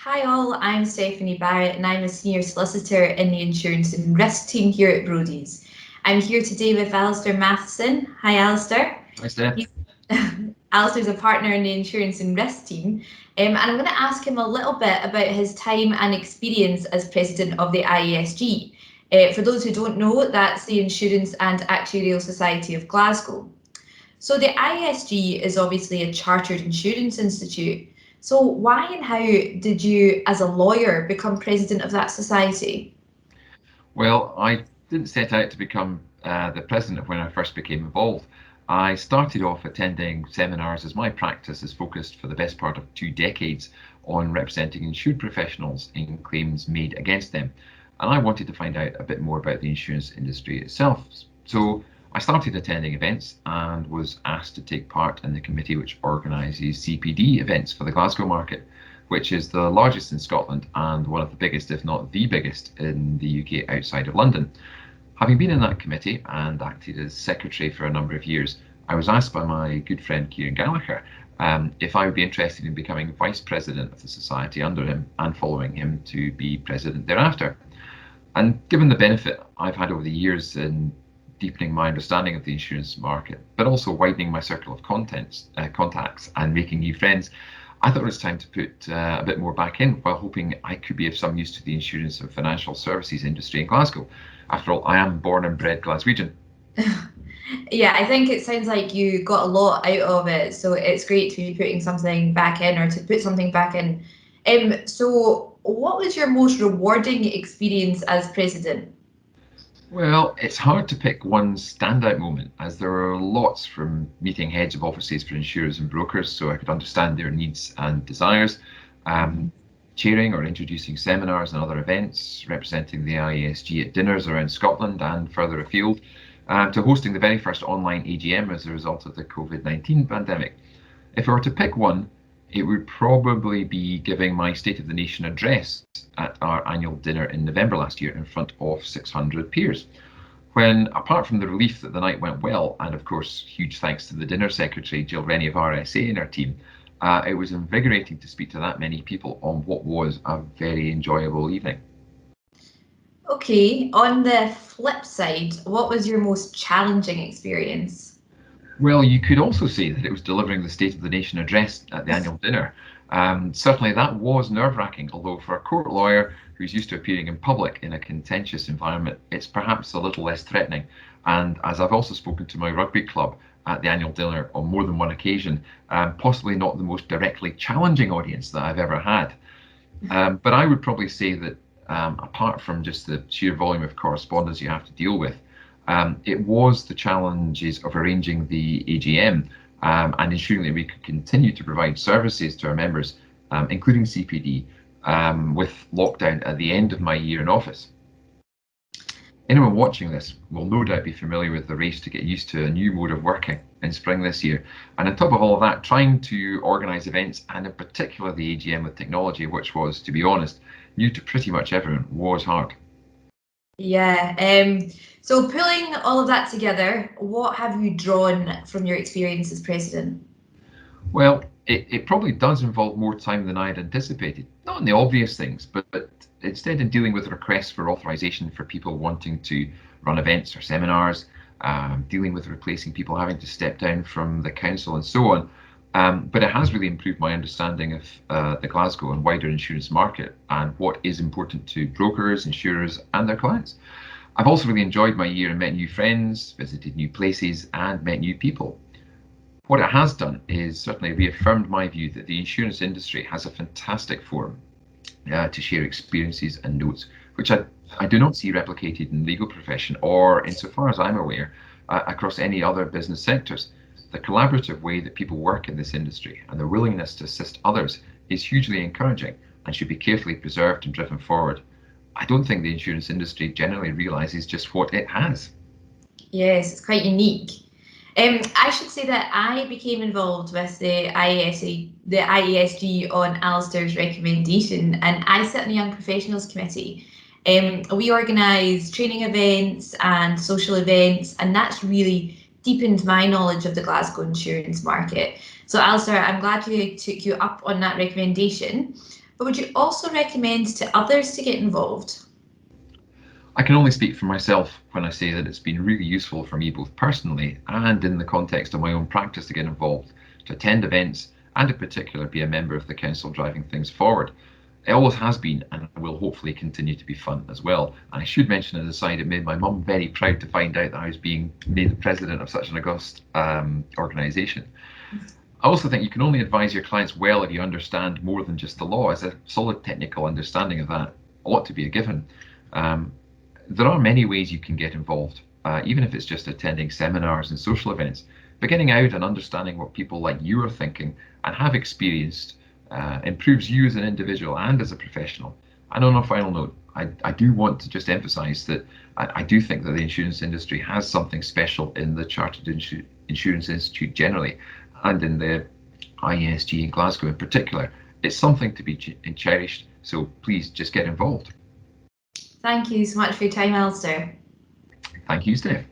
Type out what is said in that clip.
Hi all, I'm Stephanie Barratt and I'm a senior solicitor in the insurance and risk team here at Brodie's. I'm here today with Alisdair Matheson. Hi Alisdair. Hi, Steph. Alisdair's a partner in the insurance and risk team, and I'm going to ask him a little bit about his time and experience as president of the IESG. For those who don't know, that's the Insurance and Actuarial Society of Glasgow. So the IESG is obviously a chartered insurance institute. So why and how did you, as a lawyer, become president of that society? Well, I didn't set out to become the president when I first became involved. I started off attending seminars as my practice is focused for the best part of 2 decades on representing insured professionals in claims made against them. And I wanted to find out a bit more about the insurance industry itself. So I started attending events and was asked to take part in the committee which organises CPD events for the Glasgow market, which is the largest in Scotland and one of the biggest, if not the biggest, in the UK outside of London. Having been in that committee and acted as secretary for a number of years, I was asked by my good friend Kieran Gallagher if I would be interested in becoming vice president of the society under him and following him to be president thereafter. And given the benefit I've had over the years in deepening my understanding of the insurance market, but also widening my circle of contacts and making new friends, I thought it was time to put a bit more back in while hoping I could be of some use to the insurance and financial services industry in Glasgow. After all, I am born and bred Glaswegian. Yeah, I think it sounds like you got a lot out of it, so it's great to be putting something back in or to put something back in. So what was your most rewarding experience as president? Well, it's hard to pick one standout moment, as there are lots from meeting heads of offices for insurers and brokers so I could understand their needs and desires, um, chairing or introducing seminars and other events, representing the IESG at dinners around Scotland and further afield, to hosting the very first online AGM as a result of the COVID-19 pandemic. If I were to pick one, it would probably be giving my State of the Nation address at our annual dinner in November last year in front of 600 peers. When, apart from the relief that the night went well, and of course, huge thanks to the dinner secretary, Jill Rennie of RSA and her team, it was invigorating to speak to that many people on what was a very enjoyable evening. Okay, on the flip side, what was your most challenging experience? Well, you could also say that it was delivering the State of the Nation address at the annual dinner. Certainly, that was nerve wracking, although for a court lawyer who's used to appearing in public in a contentious environment, it's perhaps a little less threatening. And as I've also spoken to my rugby club at the annual dinner on more than one occasion, possibly not the most directly challenging audience that I've ever had. But I would probably say that apart from just the sheer volume of correspondence you have to deal with, it was the challenges of arranging the AGM and ensuring that we could continue to provide services to our members, including CPD, with lockdown at the end of my year in office. Anyone watching this will no doubt be familiar with the race to get used to a new mode of working in spring this year. And on top of all of that, trying to organise events, and in particular the AGM with technology, which was, to be honest, new to pretty much everyone, was hard. Yeah, so pulling all of that together, what have you drawn from your experience as president? Well, it probably does involve more time than I had anticipated. Not in the obvious things, but instead in dealing with requests for authorization for people wanting to run events or seminars, dealing with replacing people having to step down from the council and so on. But it has really improved my understanding of the Glasgow and wider insurance market and what is important to brokers, insurers, and their clients. I've also really enjoyed my year and met new friends, visited new places, and met new people. What it has done is certainly reaffirmed my view that the insurance industry has a fantastic forum to share experiences and notes, which I do not see replicated in the legal profession or, insofar as I'm aware, across any other business sectors. The collaborative way that people work in this industry and their willingness to assist others is hugely encouraging and should be carefully preserved and driven forward. I don't think the insurance industry generally realises just what it has. Yes, it's quite unique. I should say that I became involved with the IESG on Alisdair's recommendation, and I sit in the Young Professionals Committee. We organise training events and social events, and that's really deepened my knowledge of the Glasgow insurance market. So, Alisdair, I'm glad we took you up on that recommendation. but would you also recommend to others to get involved? I can only speak for myself when I say that it's been really useful for me both personally and in the context of my own practice to get involved, to attend events, and in particular be a member of the council driving things forward. It always has been and will hopefully continue to be fun as well. And I should mention as a side, it made my mum very proud to find out that I was being made the president of such an august organisation. I also think you can only advise your clients well if you understand more than just the law. As a solid technical understanding of that ought to be a given. There are many ways you can get involved, even if it's just attending seminars and social events. But getting out and understanding what people like you are thinking and have experienced improves you as an individual and as a professional. And on a final note, I do want to just emphasise that I do think that the insurance industry has something special in the Chartered Insurance Institute generally, and in the IESG in Glasgow in particular. It's something to be cherished, so please just get involved. Thank you so much for your time, Alisdair. Thank you, Steph.